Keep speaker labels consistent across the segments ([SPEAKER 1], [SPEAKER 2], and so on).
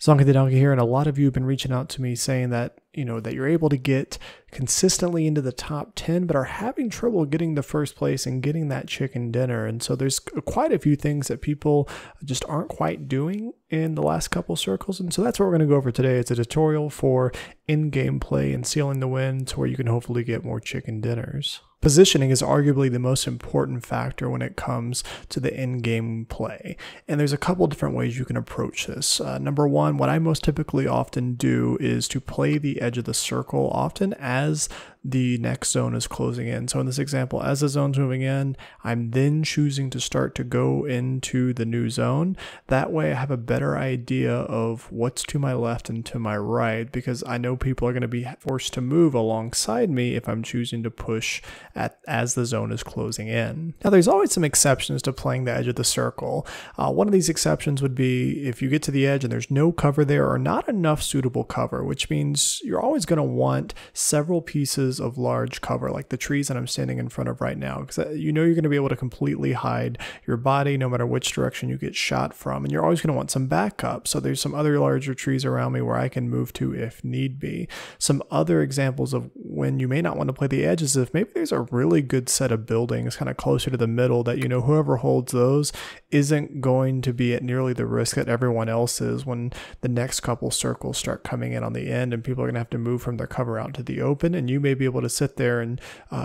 [SPEAKER 1] Zonky the Donkey here, and a lot of you have been reaching out to me saying that, that you're able to get consistently into the top 10, but are having trouble getting the first place and getting that chicken dinner. And so there's quite a few things that people just aren't quite doing in the last couple circles. And so that's what we're going to go over today. It's a tutorial for in-game play and sealing the win to where you can hopefully get more chicken dinners. Positioning is arguably the most important factor when it comes to the in-game play. And there's a couple different ways you can approach this. Number one, what I most typically often do is to play the edge of the circle often as the next zone is closing in. So in this example, as the zone's moving in, I'm then choosing to start to go into the new zone. That way I have a better idea of what's to my left and to my right, because I know people are going to be forced to move alongside me if I'm choosing to push as the zone is closing in. Now there's always some exceptions to playing the edge of the circle. One of these exceptions would be if you get to the edge and there's no cover there or not enough suitable cover, which means you're always going to want several pieces of large cover, like the trees that I'm standing in front of right now, because you're going to be able to completely hide your body no matter which direction you get shot from, and you're always going to want some backup. So there's some other larger trees around me where I can move to if need be. Some other examples of when you may not want to play the edges, if maybe there's a really good set of buildings kind of closer to the middle that whoever holds those isn't going to be at nearly the risk that everyone else is when the next couple circles start coming in on the end and people are going to have to move from their cover out to the open, and you may be able to sit there and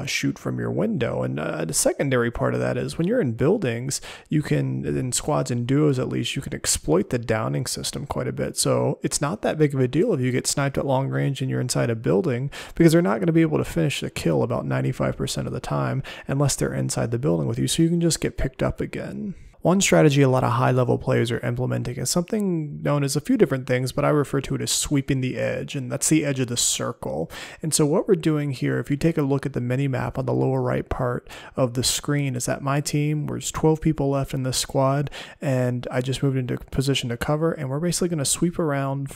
[SPEAKER 1] shoot from your window. And the secondary part of that is when you're in buildings, you can, in squads and duos at least, you can exploit the downing system quite a bit. So it's not that big of a deal if you get sniped at long range and you're inside a building, because they're not going to be able to finish the kill about 95% of the time unless they're inside the building with you. So you can just get picked up again. One strategy a lot of high-level players are implementing is something known as a few different things, but I refer to it as sweeping the edge, and that's the edge of the circle. And so what we're doing here, if you take a look at the mini-map on the lower right part of the screen, is that my team, there's 12 people left in this squad, and I just moved into position to cover, and we're basically going to sweep around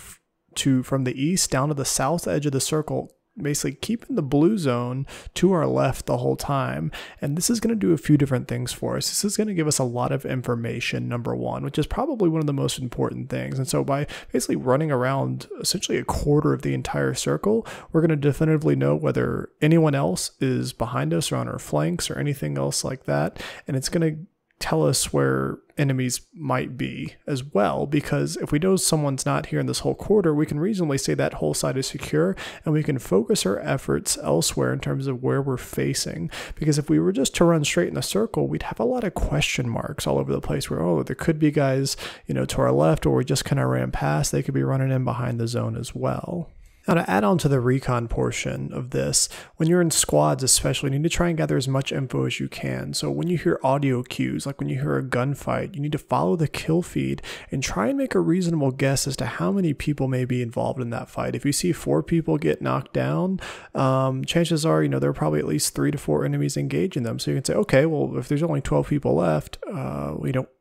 [SPEAKER 1] from the east down to the south edge of the circle, basically keeping the blue zone to our left the whole time. And this is going to do a few different things for us. This is going to give us a lot of information, number one, which is probably one of the most important things. And so by basically running around essentially a quarter of the entire circle, we're going to definitively know whether anyone else is behind us or on our flanks or anything else like that. And it's going to tell us where enemies might be as well, because if we know someone's not here in this whole quarter, we can reasonably say that whole side is secure, and we can focus our efforts elsewhere in terms of where we're facing. Because if we were just to run straight in a circle, we'd have a lot of question marks all over the place where, oh, there could be guys, to our left, or we just kind of ran past. They could be running in behind the zone as well. Now, to add on to the recon portion of this, when you're in squads especially, you need to try and gather as much info as you can. So when you hear audio cues, like when you hear a gunfight, you need to follow the kill feed and try and make a reasonable guess as to how many people may be involved in that fight. If you see 4 people get knocked down, chances are, there are probably at least 3 to 4 enemies engaging them. So you can say, okay, well, if there's only 12 people left,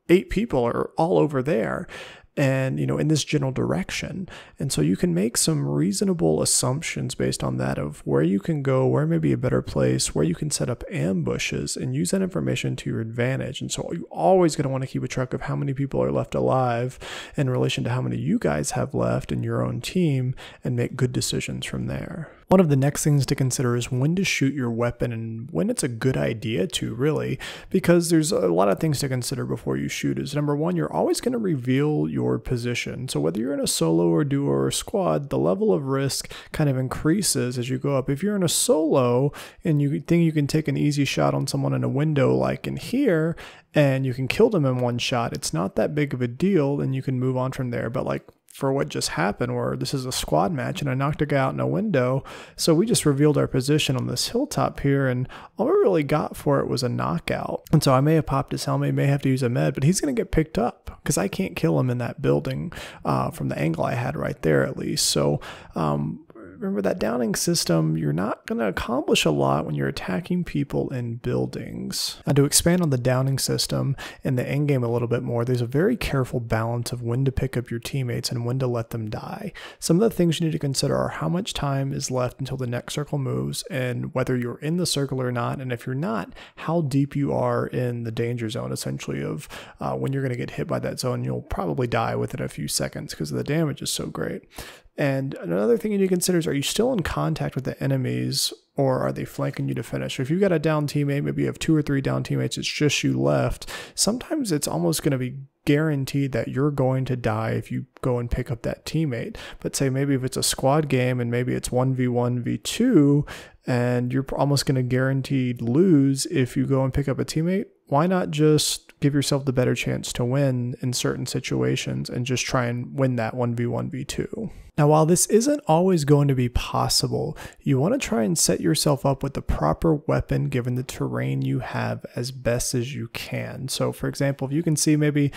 [SPEAKER 1] 8 people are all over there, and in this general direction. And so you can make some reasonable assumptions based on that of where you can go, where may be a better place, where you can set up ambushes, and use that information to your advantage. And so you're always going to want to keep a track of how many people are left alive in relation to how many you guys have left in your own team, and make good decisions from there. One of the next things to consider is when to shoot your weapon and when it's a good idea to, really, because there's a lot of things to consider before you shoot. Is number one, you're always going to reveal your position. So whether you're in a solo or duo or squad, the level of risk kind of increases as you go up. If you're in a solo and you think you can take an easy shot on someone in a window like in here, and you can kill them in one shot, it's not that big of a deal, and you can move on from there. But like for what just happened, where this is a squad match and I knocked a guy out in a window, so we just revealed our position on this hilltop here, and all we really got for it was a knockout. And so I may have popped his helmet, may have to use a med, but he's going to get picked up because I can't kill him in that building from the angle I had right there, at least. So remember that downing system, you're not going to accomplish a lot when you're attacking people in buildings. Now, to expand on the downing system in the end game a little bit more, there's a very careful balance of when to pick up your teammates and when to let them die. Some of the things you need to consider are how much time is left until the next circle moves and whether you're in the circle or not, and if you're not, how deep you are in the danger zone, essentially, of when you're going to get hit by that zone. You'll probably die within a few seconds because the damage is so great. And another thing you need to consider is, are you still in contact with the enemies, or are they flanking you to finish? So if you've got a down teammate, maybe you have 2 or 3 down teammates, it's just you left, sometimes it's almost going to be guaranteed that you're going to die if you go and pick up that teammate. But say maybe if it's a squad game and maybe it's 1v1, v2, and you're almost going to guaranteed lose if you go and pick up a teammate, why not just give yourself the better chance to win in certain situations and just try and win that 1v1, v2? Now, while this isn't always going to be possible, you want to try and set yourself up with the proper weapon given the terrain you have as best as you can. So, for example, if you can see maybe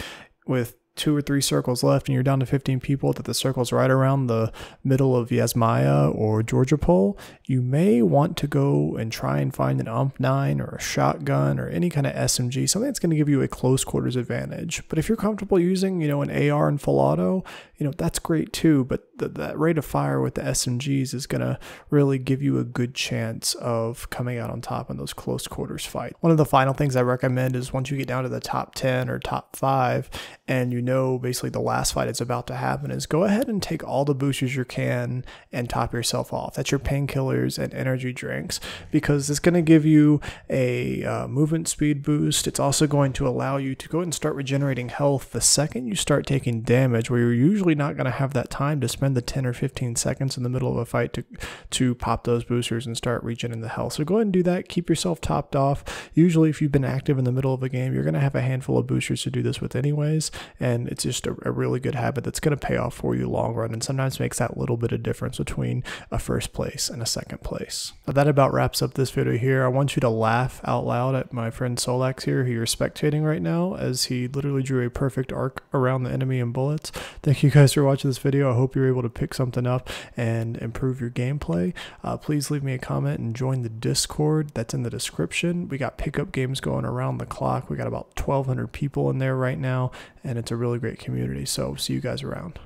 [SPEAKER 1] with 2 or 3 circles left and you're down to 15 people, that the circle's right around the middle of Yasmaya or Georgia Pole, you may want to go and try and find an UMP9 or a shotgun or any kind of SMG, something that's going to give you a close quarters advantage. But if you're comfortable using, an AR and full auto, that's great too, but that rate of fire with the SMGs is going to really give you a good chance of coming out on top in those close quarters fights. One of the final things I recommend is once you get down to the top 10 or top 5 and basically the last fight is about to happen, is go ahead and take all the boosters you can and top yourself off. That's your painkillers and energy drinks, because it's going to give you a movement speed boost. It's also going to allow you to go and start regenerating health the second you start taking damage, where you're usually not going to have that time to spend the 10 or 15 seconds in the middle of a fight to pop those boosters and start regenerating the health. So go ahead and do that. Keep yourself topped off. Usually if you've been active in the middle of a game, you're going to have a handful of boosters to do this with anyways, and it's just a really good habit that's going to pay off for you long run, and sometimes makes that little bit of difference between a first place and a second place. But that about wraps up this video here. I want you to laugh out loud at my friend Solax here, who you're spectating right now, as he literally drew a perfect arc around the enemy in bullets. Thank you guys for watching this video. I hope you're able to pick something up and improve your gameplay. Please leave me a comment and join the Discord that's in the description. We got pickup games going around the clock. We got about 1,200 people in there right now, and it's a really great community. So see you guys around.